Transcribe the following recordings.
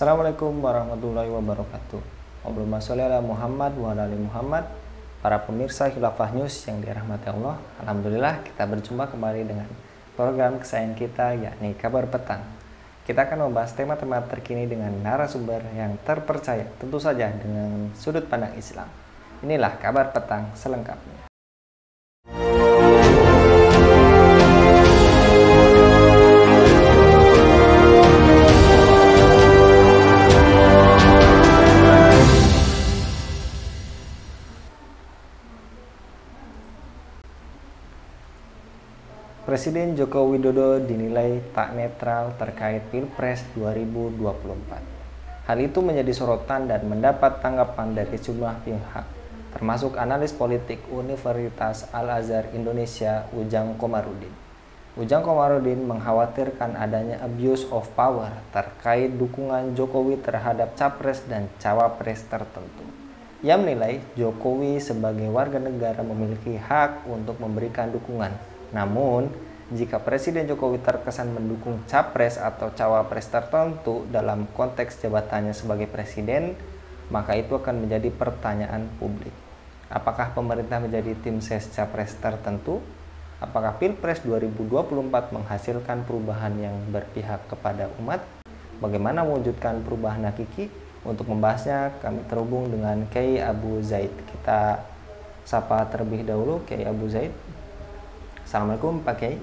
Assalamualaikum warahmatullahi wabarakatuh. Allahumma sholli ala Muhammad wa ala ali Muhammad. Para pemirsa Khilafah News yang dirahmati Allah, alhamdulillah kita berjumpa kembali dengan program kesayangan kita, yakni Kabar Petang. Kita akan membahas tema-tema terkini dengan narasumber yang terpercaya, tentu saja dengan sudut pandang Islam. Inilah Kabar Petang selengkapnya. Presiden Joko Widodo dinilai tak netral terkait Pilpres 2024. Hal itu menjadi sorotan dan mendapat tanggapan dari sejumlah pihak, termasuk analis politik Universitas Al-Azhar Indonesia, Ujang Komarudin. Ujang Komarudin mengkhawatirkan adanya abuse of power terkait dukungan Jokowi terhadap capres dan cawapres tertentu. Ia menilai Jokowi sebagai warga negara memiliki hak untuk memberikan dukungan. Namun, jika Presiden Jokowi terkesan mendukung capres atau cawapres tertentu dalam konteks jabatannya sebagai presiden, maka itu akan menjadi pertanyaan publik. Apakah pemerintah menjadi tim ses capres tertentu? Apakah Pilpres 2024 menghasilkan perubahan yang berpihak kepada umat? Bagaimana mewujudkan perubahan hakiki? Untuk membahasnya, kami terhubung dengan Kiai Abu Zaid. Kita sapa terlebih dahulu Kiai Abu Zaid. Assalamualaikum Pak Kiai.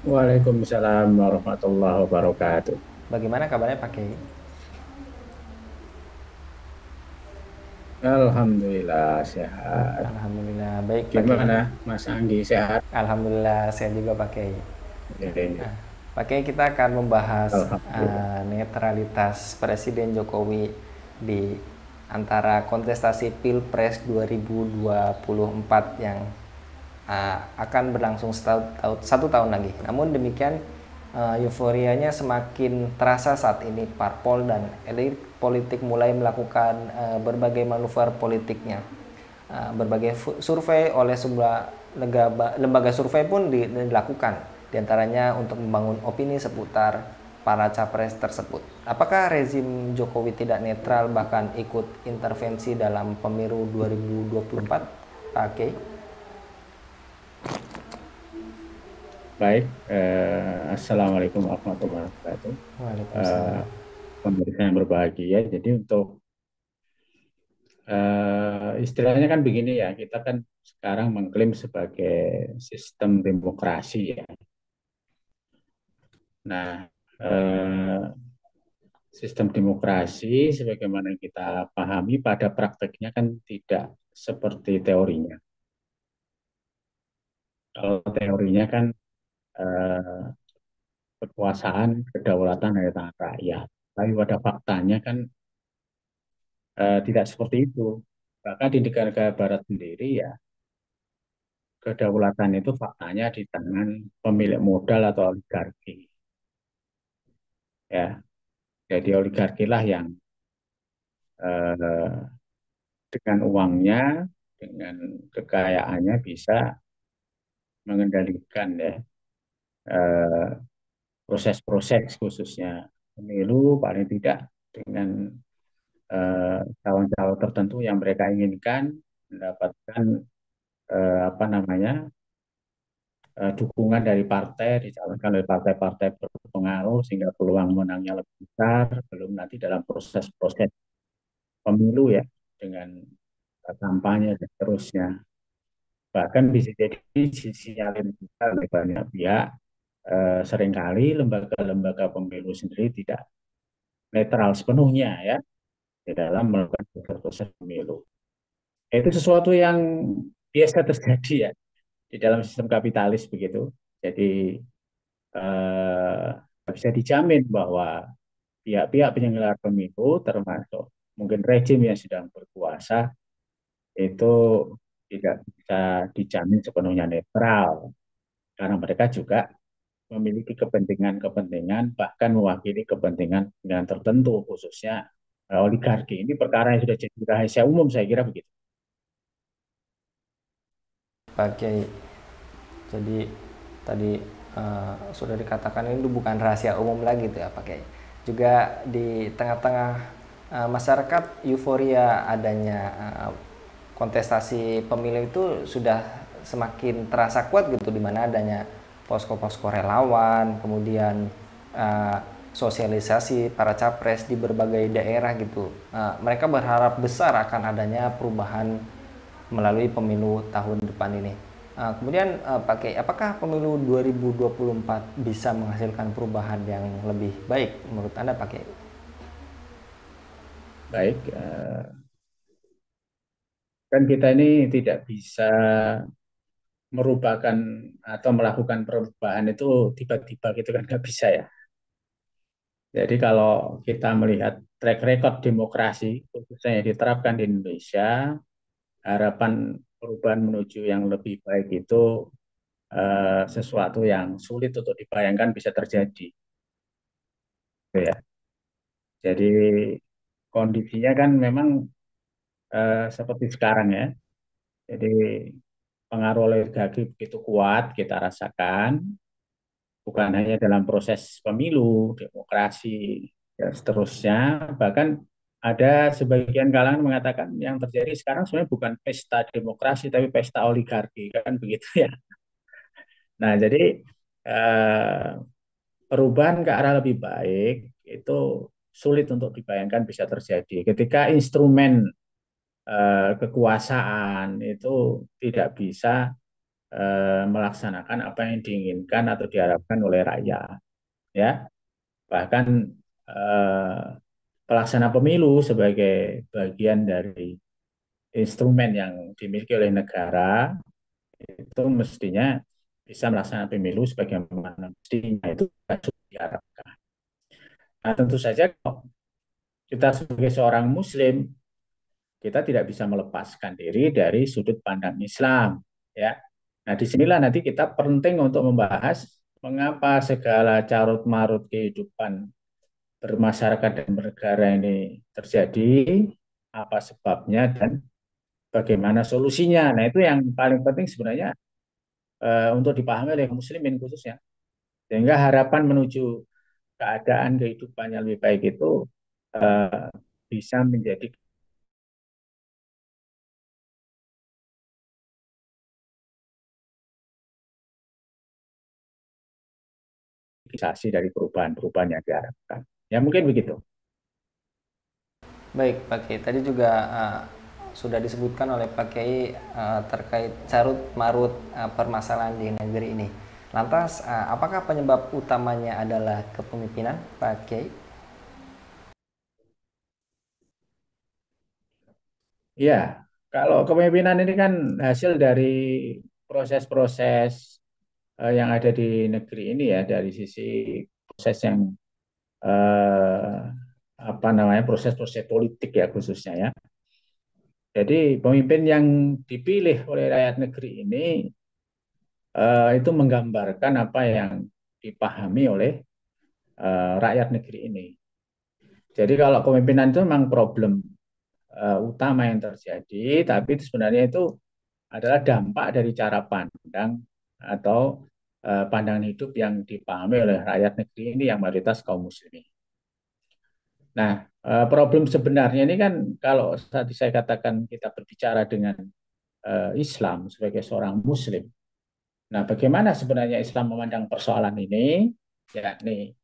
Waalaikumsalam warahmatullahi wabarakatuh. Bagaimana kabarnya Pak Kiai? Alhamdulillah sehat. Alhamdulillah baik Pak Kiai. Gimana Mas Anggi, sehat? Alhamdulillah saya juga Pak Kiai. Ya, Nah, Pak Kiai, kita akan membahas Alhamdulillah. netralitas Presiden Jokowi di antara kontestasi Pilpres 2024 yang akan berlangsung satu tahun lagi. Namun demikian, euforianya semakin terasa saat ini. Parpol dan elit politik mulai melakukan berbagai manuver politiknya. Berbagai survei oleh sebuah lembaga survei pun dilakukan, diantaranya untuk membangun opini seputar para capres tersebut. Apakah rezim Jokowi tidak netral bahkan ikut intervensi dalam pemilu 2024, Pak Kiai? Baik, Assalamualaikum warahmatullahi wabarakatuh. Waalaikumsalam. Pemirsa yang berbahagia. Jadi untuk istilahnya kan begini ya, kita kan sekarang mengklaim sebagai sistem demokrasi ya. Nah, sistem demokrasi sebagaimana kita pahami pada prakteknya kan tidak seperti teorinya. Kalau teorinya kan eh, kekuasaan, kedaulatan ada di tangan rakyat. Tapi pada faktanya kan tidak seperti itu. Bahkan di negara-negara barat sendiri ya, kedaulatan itu faktanya di tangan pemilik modal atau oligarki. Ya, jadi oligarki lah yang eh, dengan uangnya, dengan kekayaannya bisa mengendalikan ya eh, proses-proses khususnya pemilu paling tidak dengan calon-calon tertentu yang mereka inginkan mendapatkan apa namanya dukungan dari partai dicalonkan oleh partai-partai berpengaruh sehingga peluang menangnya lebih besar belum nanti dalam proses-proses pemilu ya dengan kampanye dan seterusnya bahkan bisa jadi disinyalin juga oleh banyak pihak seringkali lembaga-lembaga pemilu sendiri tidak netral sepenuhnya ya di dalam melakukan proses pemilu. Itu sesuatu yang biasa terjadi ya di dalam sistem kapitalis begitu. Jadi eh, bisa dijamin bahwa pihak-pihak penyelenggara pemilu termasuk mungkin rejim yang sedang berkuasa itu tidak bisa dijamin sepenuhnya netral karena mereka juga memiliki kepentingan-kepentingan bahkan mewakili kepentingan tertentu khususnya oligarki. Ini perkara yang sudah jadi rahasia umum saya kira begitu. Pak Kiai, jadi tadi sudah dikatakan ini bukan rahasia umum lagi tuh ya Pak Kiai. Juga di tengah-tengah masyarakat euforia adanya kontestasi pemilu itu sudah semakin terasa kuat gitu, di mana adanya posko-posko relawan, kemudian uh, sosialisasi para capres di berbagai daerah gitu. Mereka berharap besar akan adanya perubahan melalui pemilu tahun depan ini. Kemudian Pak Kiai, apakah pemilu 2024 bisa menghasilkan perubahan yang lebih baik menurut Anda Pak Kiai? Baik, kan kita ini tidak bisa merubahkan atau melakukan perubahan itu tiba-tiba gitu kan nggak bisa ya. Jadi kalau kita melihat track record demokrasi khususnya yang diterapkan di Indonesia, harapan perubahan menuju yang lebih baik itu sesuatu yang sulit untuk dibayangkan bisa terjadi. Gitu ya. Jadi kondisinya kan memang seperti sekarang ya. Jadi pengaruh oligarki begitu kuat kita rasakan, bukan hanya dalam proses pemilu, demokrasi, dan seterusnya. Bahkan ada sebagian kalangan mengatakan yang terjadi sekarang sebenarnya bukan pesta demokrasi, tapi pesta oligarki, kan begitu ya. Nah, jadi eh, perubahan ke arah lebih baik itu sulit untuk dibayangkan bisa terjadi ketika instrumen kekuasaan itu tidak bisa melaksanakan apa yang diinginkan atau diharapkan oleh rakyat, ya. Bahkan eh, pelaksana pemilu sebagai bagian dari instrumen yang dimiliki oleh negara itu mestinya bisa melaksanakan pemilu sebagaimana mestinya, itu sudah diharapkan. Nah, tentu saja kalau kita sebagai seorang Muslim, kita tidak bisa melepaskan diri dari sudut pandang Islam, ya. Nah, disinilah nanti kita penting untuk membahas mengapa segala carut marut kehidupan bermasyarakat dan bernegara ini terjadi, apa sebabnya dan bagaimana solusinya. Nah, itu yang paling penting sebenarnya untuk dipahami oleh muslimin khususnya. Sehingga harapan menuju keadaan kehidupan yang lebih baik itu eh, bisa menjadi realisasi dari perubahan-perubahan yang diharapkan. Ya mungkin begitu. Baik Pak Kiai, tadi juga sudah disebutkan oleh Pak Kiai terkait carut marut permasalahan di negeri ini. Lantas, apakah penyebab utamanya adalah kepemimpinan Pak Kiai? Iya, kalau kepemimpinan ini kan hasil dari proses-proses yang ada di negeri ini ya, dari sisi proses yang eh, apa namanya, proses-proses politik ya khususnya ya. Jadi pemimpin yang dipilih oleh rakyat negeri ini itu menggambarkan apa yang dipahami oleh rakyat negeri ini. Jadi kalau kepemimpinan itu memang problem utama yang terjadi, tapi itu sebenarnya itu adalah dampak dari cara pandang atau pandangan hidup yang dipahami oleh rakyat negeri ini yang mayoritas kaum muslimin. Nah, problem sebenarnya ini kan kalau tadi saya katakan kita berbicara dengan Islam sebagai seorang muslim. Nah, bagaimana sebenarnya Islam memandang persoalan ini? Yakni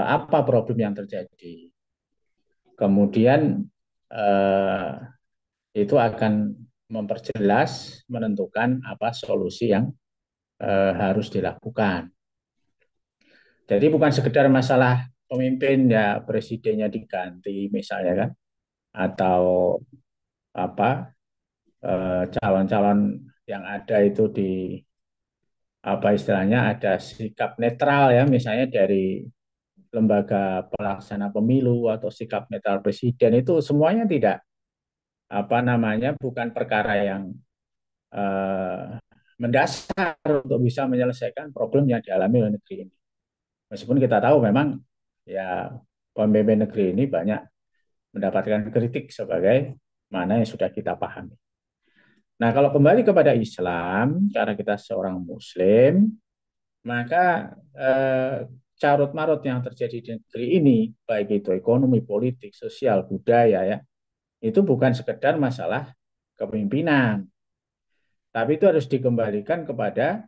apa problem yang terjadi? Kemudian eh, itu akan memperjelas, menentukan apa solusi yang harus dilakukan. Jadi bukan sekedar masalah pemimpin ya presidennya diganti misalnya kan, atau apa calon-calon yang ada itu di apa istilahnya ada sikap netral ya misalnya dari lembaga pelaksana pemilu atau sikap netral presiden, itu semuanya tidak apa namanya bukan perkara yang eh, mendasar untuk bisa menyelesaikan problem yang dialami oleh negeri ini. Meskipun kita tahu memang ya pemimpin negeri ini banyak mendapatkan kritik sebagai mana yang sudah kita pahami. Nah, kalau kembali kepada Islam, karena kita seorang Muslim, Maka carut marut yang terjadi di negeri ini, baik itu ekonomi, politik, sosial, budaya ya, itu bukan sekedar masalah kepemimpinan, tapi itu harus dikembalikan kepada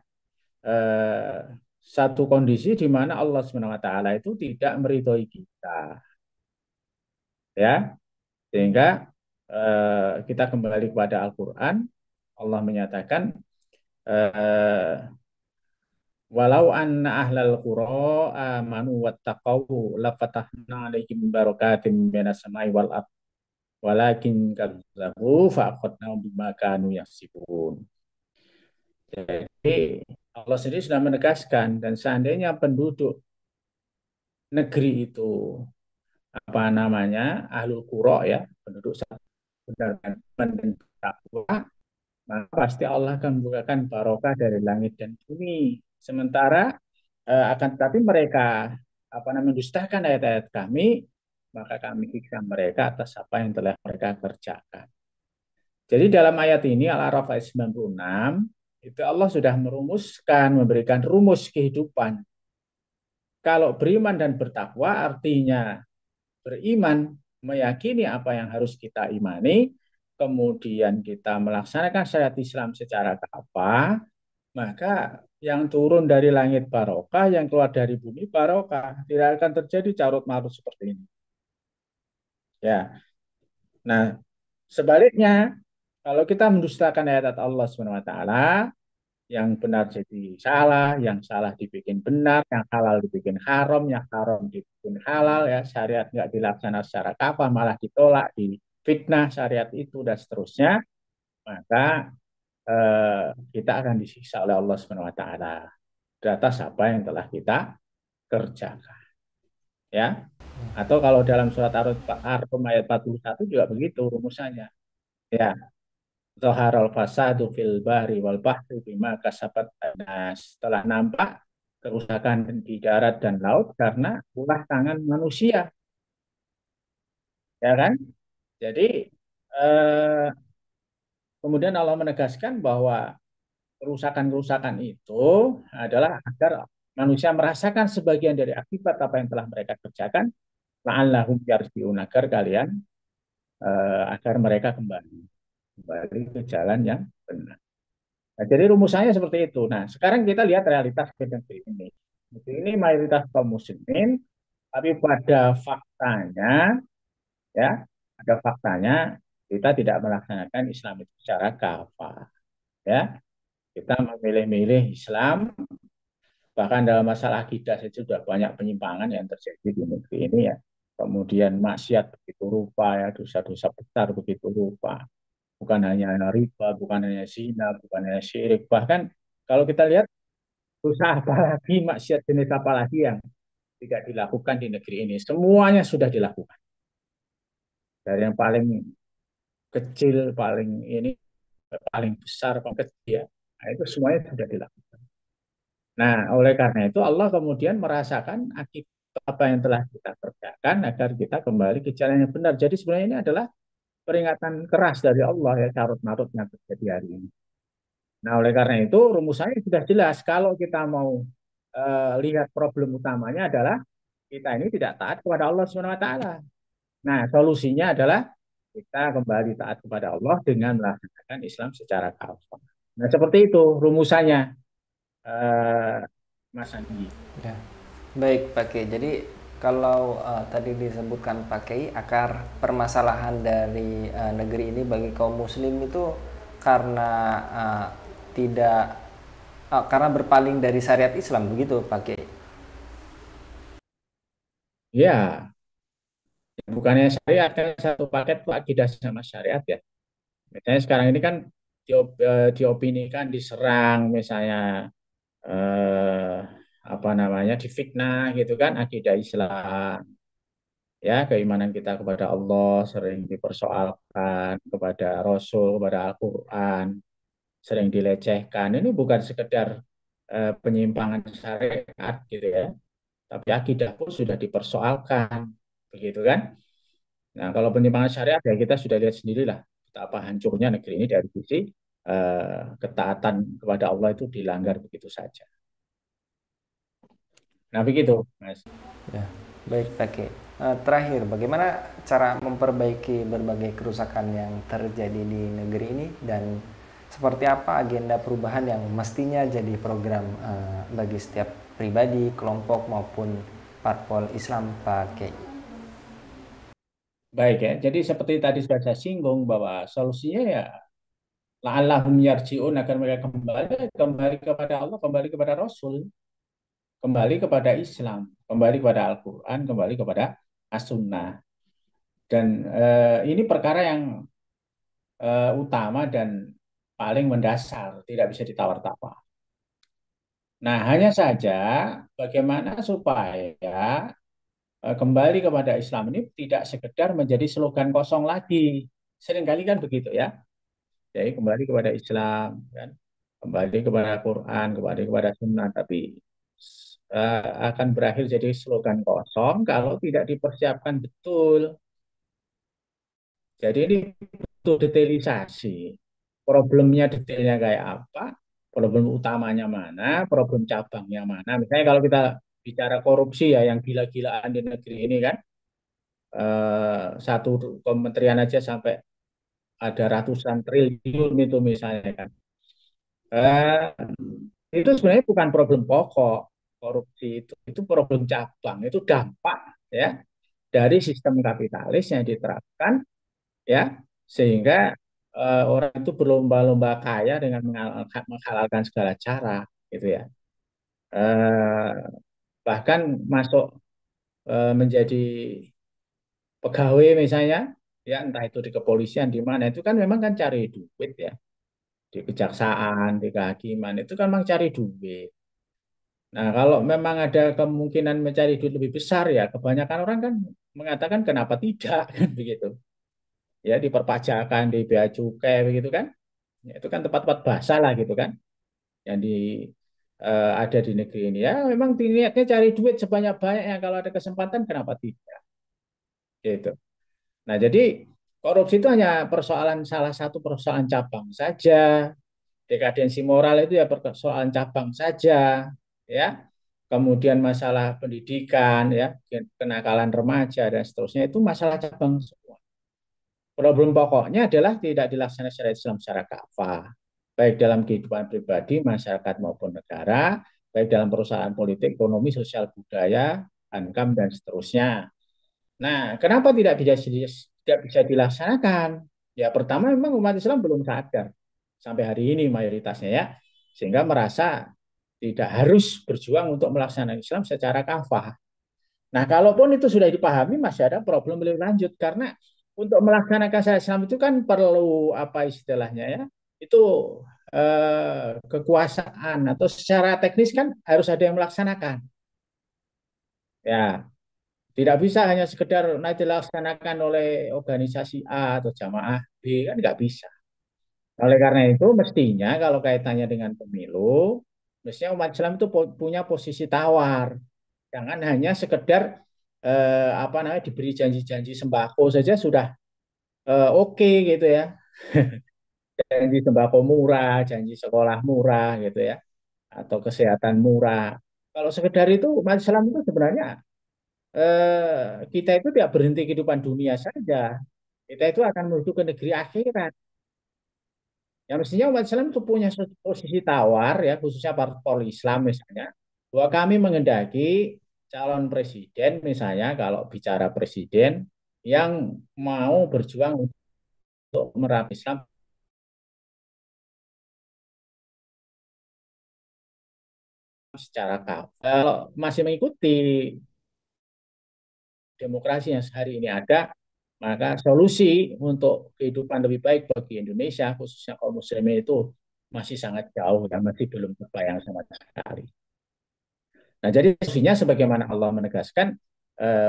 eh, satu kondisi di mana Allah Subhanahu wa taala itu tidak meridhoi kita, ya. Sehingga kita kembali kepada Al-Qur'an, Allah menyatakan eh, walau anna ahlal qura amanu wattaqau lafatahna alaihim barakatim minas samai wal ard walakin kadzabu fa'akhadnahum bima kanu yaksibun. Jadi Allah sendiri sudah menegaskan, dan seandainya penduduk negeri itu apa namanya ahlul qura ya, penduduk benar dan bertakwa, maka pasti Allah akan membukakan barokah dari langit dan bumi. Sementara akan tetapi mereka apa namanya mendustakan ayat-ayat kami, maka kami siksa mereka atas apa yang telah mereka kerjakan. Jadi dalam ayat ini Al-A'raf ayat 96 itu Allah sudah merumuskan, memberikan rumus kehidupan. Kalau beriman dan bertakwa artinya beriman, meyakini apa yang harus kita imani, kemudian kita melaksanakan syariat Islam secara kafah, maka yang turun dari langit barokah, yang keluar dari bumi barokah. Tidak akan terjadi carut marut seperti ini. Ya, nah sebaliknya kalau kita mendustakan ayat Allah Subhanahu Wa Taala, yang benar jadi salah, yang salah dibikin benar, yang halal dibikin haram, yang haram dibikin halal, ya syariat nggak dilaksanakan secara kafah, malah ditolak, difitnah syariat itu dan seterusnya, maka kita akan disiksa oleh Allah Subhanahu Wa Taala atas apa yang telah kita kerjakan, ya. Atau kalau dalam surat Ar-Rum ayat 41 juga begitu rumusannya, ya. Zaharal fasadu fil bahri wal bahri bima kasabat nas. Setelah nampak kerusakan di darat dan laut karena ulah tangan manusia, ya kan? Jadi eh, kemudian Allah menegaskan bahwa kerusakan-kerusakan itu adalah agar manusia merasakan sebagian dari akibat apa yang telah mereka kerjakan, la'allahum yarji'un, agar kalian agar mereka kembali ke jalan yang benar. Nah, jadi rumusannya seperti itu. Nah, sekarang kita lihat realitas di negeri ini. Negeri ini mayoritas kaum muslimin, tapi pada faktanya, ya, pada faktanya kita tidak melaksanakan Islam itu secara kafah. Ya, kita memilih-milih Islam, bahkan dalam masalah akidah saja sudah banyak penyimpangan yang terjadi di negeri ini ya. Kemudian maksiat begitu rupa ya, dosa-dosa besar begitu rupa. Bukan hanya riba, bukan hanya zina, bukan hanya syirik. Bahkan kalau kita lihat dosa apa lagi, maksiat jenis apa lagi yang tidak dilakukan di negeri ini. Semuanya sudah dilakukan. Dari yang paling kecil, paling ini, paling besar, paling kecil. Nah, itu semuanya sudah dilakukan. Nah, oleh karena itu Allah kemudian merasakan akibat apa yang telah kita kerjakan agar kita kembali ke jalan yang benar. Jadi sebenarnya ini adalah peringatan keras dari Allah ya, carut marut yang terjadi hari ini. Nah, oleh karena itu rumusannya sudah jelas. Kalau kita mau lihat problem utamanya adalah kita ini tidak taat kepada Allah Subhanahu wa taala. Nah, solusinya adalah kita kembali taat kepada Allah dengan melaksanakan Islam secara kafah. Nah, seperti itu rumusannya, eh, Mas Andi. Ya. Baik, Pak Kiai. Jadi kalau tadi disebutkan Pak Kiai, akar permasalahan dari negeri ini bagi kaum muslim itu karena tidak karena berpaling dari syariat Islam, begitu Pak Kiai. Ya, bukannya syariat kan satu paket tuh akidah sama syariat ya. Misalnya sekarang ini kan diopinikan, diserang, misalnya eh, apa namanya, difitnah gitu kan akidah Islam. Ya, keimanan kita kepada Allah sering dipersoalkan, kepada Rasul, kepada Al-Quran sering dilecehkan. Ini bukan sekedar penyimpangan syariat gitu ya, tapi akidah pun sudah dipersoalkan, begitu kan? Nah, kalau penyimpangan syariat ya kita sudah lihat sendirilah betapa hancurnya negeri ini dari sisi ketaatan kepada Allah itu dilanggar begitu saja. Nah, begitu, Mas. Ya, baik Pak Ki. Terakhir, bagaimana cara memperbaiki berbagai kerusakan yang terjadi di negeri ini dan seperti apa agenda perubahan yang mestinya jadi program bagi setiap pribadi, kelompok maupun parpol Islam Pak Ki? Baik ya. Jadi seperti tadi sudah saya singgung bahwa solusinya ya la'allahum yarji'un, agar mereka kembali kepada Allah, kembali kepada Rasul, kembali kepada Islam, kembali kepada Al-Qur'an, kembali kepada As-Sunnah. Dan ini perkara yang utama dan paling mendasar, tidak bisa ditawar-tawar. Nah, hanya saja bagaimana supaya kembali kepada Islam ini tidak sekedar menjadi slogan kosong lagi. Seringkali kan begitu ya. Jadi kembali kepada Islam, kan? Kembali kepada Quran, kembali kepada Sunnah, tapi akan berakhir jadi slogan kosong kalau tidak dipersiapkan betul. Jadi ini butuh detailisasi. Problemnya detailnya kayak apa, problem utamanya mana, problem cabangnya mana. Misalnya kalau kita bicara korupsi ya, yang gila-gilaan di negeri ini kan, satu kementerian aja sampai ada ratusan triliun itu misalnya kan. Eh, itu sebenarnya bukan problem pokok korupsi itu problem cabang, itu dampak ya dari sistem kapitalis yang diterapkan ya, sehingga orang itu berlomba-lomba kaya dengan menghalalkan segala cara gitu ya. Eh, bahkan masuk menjadi pegawai misalnya ya, entah itu di kepolisian di mana, itu kan memang kan cari duit ya, di kejaksaan, di kehakiman itu kan memang cari duit. Nah, kalau memang ada kemungkinan mencari duit lebih besar ya, kebanyakan orang kan mengatakan kenapa tidak kan begitu. Ya, di perpajakan, di bea cukai begitu kan. Ya, itu kan tempat-tempat basah lah gitu kan, yang ada di negeri ini. Ya, memang niatnya cari duit sebanyak-banyaknya, kalau ada kesempatan kenapa tidak gitu. Nah, jadi korupsi itu hanya persoalan, salah satu persoalan cabang saja. Dekadensi moral itu ya persoalan cabang saja, ya. Kemudian masalah pendidikan, ya, kenakalan remaja dan seterusnya itu masalah cabang semua. Problem pokoknya adalah tidak dilaksanakan secara Islam secara kafah, baik dalam kehidupan pribadi, masyarakat maupun negara, baik dalam perusahaan politik, ekonomi, sosial, budaya, hankam dan seterusnya. Nah, kenapa tidak bisa dilaksanakan? Ya, pertama memang umat Islam belum sadar sampai hari ini mayoritasnya ya, sehingga merasa tidak harus berjuang untuk melaksanakan Islam secara kafah. Nah, kalaupun itu sudah dipahami, masih ada problem lebih lanjut karena untuk melaksanakan syariat Islam itu kan perlu apa istilahnya ya? Itu kekuasaan atau secara teknis kan harus ada yang melaksanakan. Ya, tidak bisa hanya sekedar nanti dilaksanakan oleh organisasi A atau jamaah B, kan nggak bisa. Oleh karena itu, mestinya kalau kaitannya dengan pemilu, mestinya umat Islam itu punya posisi tawar. Jangan hanya sekedar apa namanya diberi janji-janji sembako saja sudah oke gitu ya. Janji sembako murah, janji sekolah murah gitu ya, atau kesehatan murah. Kalau sekedar itu umat Islam itu sebenarnya kita itu tidak berhenti kehidupan dunia saja. Kita itu akan menuju ke negeri akhirat. Ya mestinya umat Islam itu punya posisi tawar ya, khususnya parpol Islam misalnya, bahwa kami mengendaki calon presiden misalnya, kalau bicara presiden yang mau berjuang untuk menerapkan Islam secara kafah. Kalau masih mengikuti demokrasi yang hari ini ada, maka solusi untuk kehidupan lebih baik bagi Indonesia, khususnya kaum muslimin itu masih sangat jauh dan masih belum terbayang sama sekali. Nah, jadi sesungguhnya sebagaimana Allah menegaskan,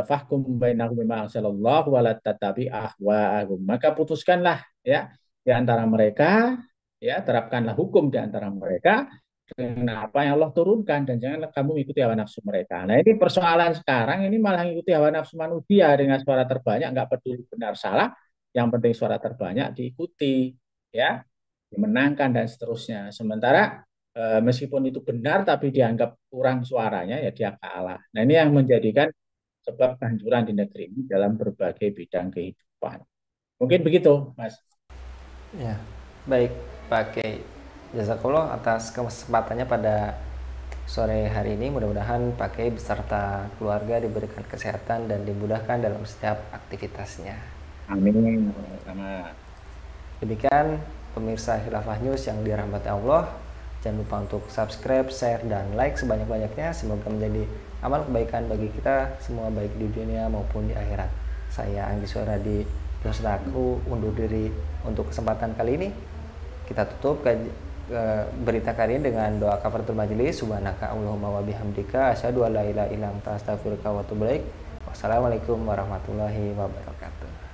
fahkum bainahum bima anzalallahu wa la tattabi ahwa'ahum. Maka putuskanlah ya di antara mereka, ya terapkanlah hukum di antara mereka dengan apa yang Allah turunkan dan janganlah kamu mengikuti hawa nafsu mereka. Nah, ini persoalan sekarang ini malah mengikuti hawa nafsu manusia dengan suara terbanyak, nggak peduli benar salah, yang penting suara terbanyak diikuti, ya, dimenangkan dan seterusnya. Sementara meskipun itu benar tapi dianggap kurang suaranya ya dia kalah. Nah ini yang menjadikan sebab kehancuran di negeri ini dalam berbagai bidang kehidupan. Mungkin begitu, Mas. Ya, baik Pak Kiai. Jazakallah atas kesempatannya pada sore hari ini. Mudah-mudahan Pak Kiai beserta keluarga diberikan kesehatan dan dimudahkan dalam setiap aktivitasnya. Amin. Sama. Demikian pemirsa Khilafah News yang dirahmati Allah. Jangan lupa untuk subscribe, share, dan like sebanyak-banyaknya. Semoga menjadi amal kebaikan bagi kita semua, baik di dunia maupun di akhirat. Saya Anggi Suradi beserta aku undur diri untuk kesempatan kali ini. Kita tutup berita kali ini dengan doa kafaratul majelis. Subhanaka Allahumma wa bihamdika asyhadu an la ilaha illa anta astaghfiruka wa atubu ilaik. Wassalamualaikum warahmatullahi wabarakatuh.